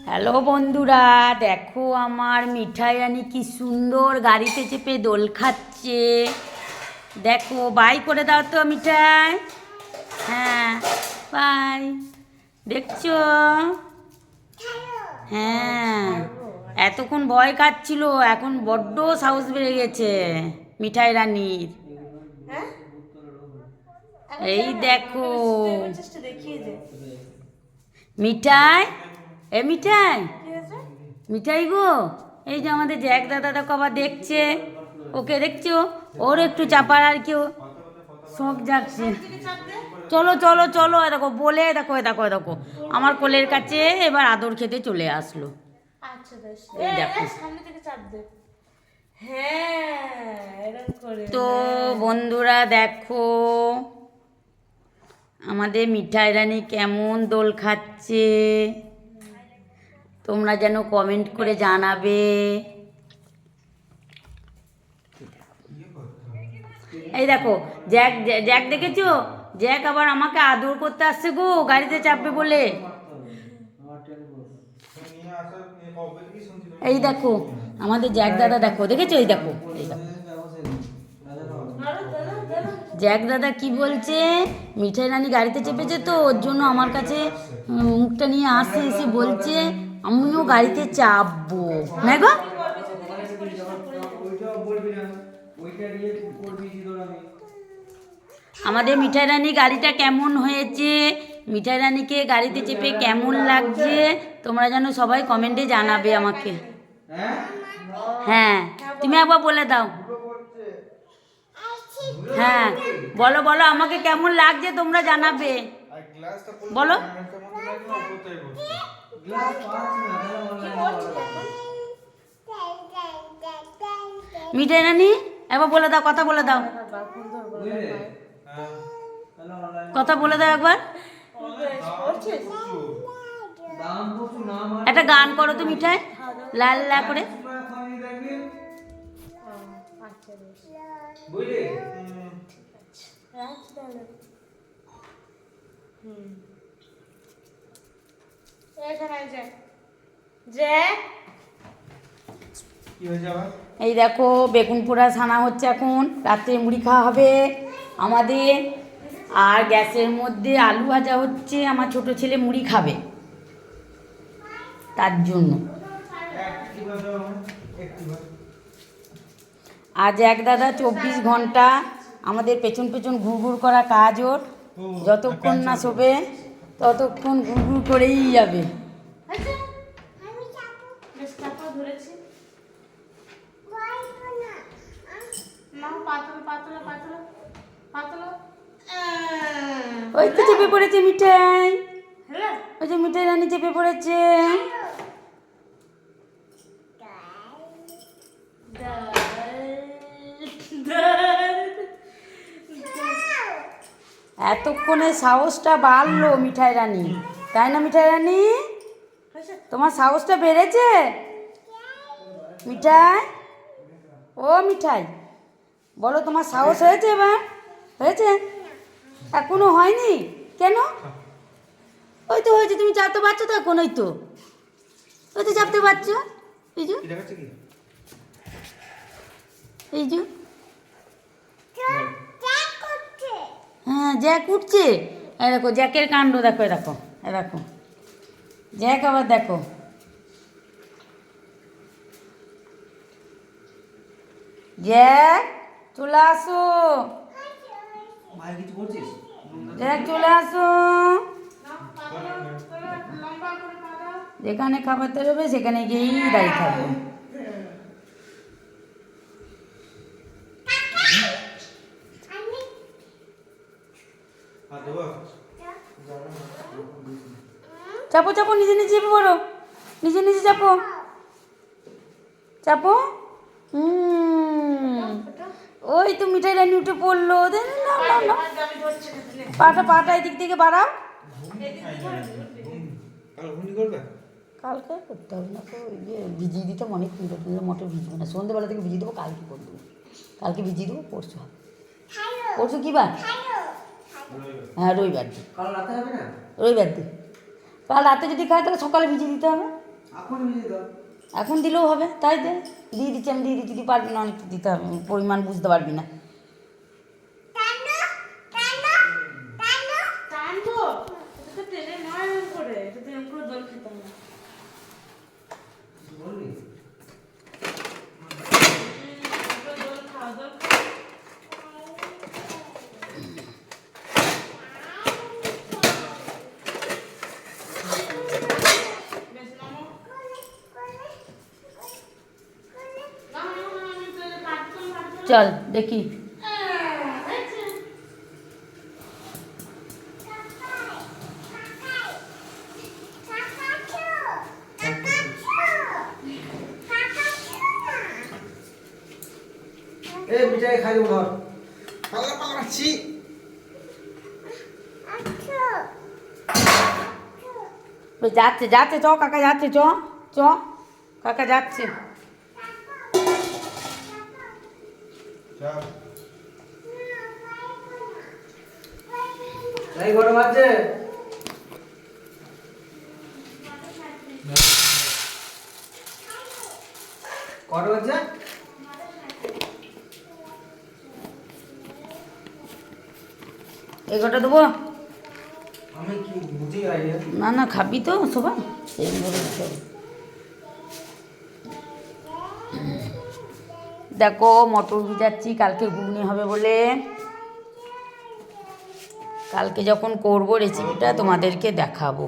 Hello বন্ধুরা, দেখো আমার মিঠাই রানী কি সুন্দর গাড়িতে চেপে দোল খাচ্ছে। দেখো, বাই করে দাও তো মিঠাই। হ্যাঁ, বাই। দেখছো? হ্যাঁ, এতক্ষণ ভয় খাচ্ছিল, এখন বড্ড সাহস বেড়ে গেছে মিঠাই রানীর। এই দেখো মিঠাই, এ মিঠাই, মিঠাই গো, এই যে আমাদের জ্যাক দাদা দেখো আবার দেখছে, ওকে দেখছো? ওর একটু চাপার আর কেউ শখ জাগছে। চলো চলো চলো, দেখো বলে দেখো, দেখো দেখো আমার কোলের কাছে এবার আদর খেতে চলে আসলো। এই দেখো। তো বন্ধুরা দেখো আমাদের মিঠাই রানী কেমন দোল খাচ্ছে, তোমরা যেন কমেন্ট করে জানাবে। এই দেখো জ্যাক, জ্যাক দেখেছো? জ্যাক আবার আমাকে আদর করতে আসছে গো, গাড়িতে চাপবে বলে। এই দেখো আমাদের জ্যাক দাদা, দেখো দেখেছো? এই দেখো, এই দেখো জ্যাক দাদা কি বলছে, মিঠাই রানী গাড়িতে চেপেছে তো ওর জন্য আমার কাছে মুখটা নিয়ে আসে, এসে বলছে আমিও গাড়িতে চাপবো না গো। আমাদের মিঠাই রানী গাড়িটা কেমন হয়েছে, মিঠাই রানীকে গাড়িতে চেপে কেমন লাগছে, তোমরা যেন সবাই কমেন্টে জানাবে আমাকে। হ্যাঁ, তুমি একবার বলে দাও। হ্যাঁ বলো বলো, আমাকে কেমন লাগছে তোমরা জানাবে, বলো। মিঠাই রানী একবার বলে দাও, কথা বলে দাও, কথা বলে দাও একবার। একটা গান করো তো মিঠাই, লাল লা করে। এই দেখো বেগুন পোড়া ছানা হচ্ছে, এখন রাত্রে মুড়ি খাওয়া হবে আমাদের। আর গ্যাসের মধ্যে আলু ভাজা হচ্ছে, আমার ছোট ছেলে মুড়ি খাবে তার জন্য। আজ এক দাদা 24 ঘন্টা আমাদের পেছন পেছন ঘুরঘুর করা কাজ ওর, যতক্ষণ না শোবে ততক্ষণ ঘুরঘুর করেই যাবে। ওই তো চেপে পড়েছে মিঠাই, ওই যে মিঠাই রানী চেপে পড়েছে। এতক্ষণে সাহসটা বাড়লো মিঠাই রানী, তাই না মিঠাই রানী? তোমার সাহসটা বেড়েছে মিঠাই? ও মিঠাই বলো, তোমার সাহস হয়েছে এবার? হয়েছে? এখনো হয়নি কেন? ওই তো হয়েছে, তুমি চাপতে পারছো তো এখন, ওই তো ওই তো চাপতে পারছো। এই যে, এই যে, হ্যাঁ জ্যাক উঠছে। এই দেখো জ্যাকের কাণ্ড দেখো, দেখো দেখো জ্যাক আবার দেখো। জ্যাক চলে আসো, জ্যাক চলে আসো। যেখানে খাবার দেবে সেখানে গিয়েই দাঁড়িয়ে থাকবে। চাপো চাপো, নিজে নিজে চেপে পড়ো, নিজে নিজে চাপো চাপো। ওই তো মিঠাই রানী উঠে পড়লো। পাটা পাটা এদিক থেকে বাড়াও। কালকে করতে হবে না তো, ইয়ে ভিজিয়ে দিতে অনেক সুন্দর, মোটর ভিজবে না, সন্ধ্যেবেলা থেকে ভিজিয়ে দেবো, কালকে করে দেবো, কালকে ভিজিয়ে দেবো, পরশু হবে। পরশু কী বার? হ্যাঁ রবিবার দিন, রবিবার দিন। কাল রাতে যদি খায় তাহলে সকালে ভিজিয়ে দিতে হবে। এখন দিলেও হবে, তাই দে, দিয়ে দিচ্ছি আমি, দিয়ে দিচ্ছি, তুই পারবি না অনেকটা দিতে হবে, পরিমাণ বুঝতে পারবি না। চল দেখি। মিঠাই খাই দেবো ধর, পাল্লা পাল্লাচ্ছি। যাচ্ছে যাচ্ছে, চ কাকা যাচ্ছে, চ চ কাকা যাচ্ছে। এই ঘরে বাজছে কটা বাজছে? এগারোটা দেবো? আমি কি বুঝি আই না না, খাবি তো সবাই, সেইভাবে দিতে হবে। দেখো মটর ভিজাচ্ছি, কালকে ঘুগনি হবে বলে। কালকে যখন করবো রেসিপিটা তোমাদেরকে দেখাবো।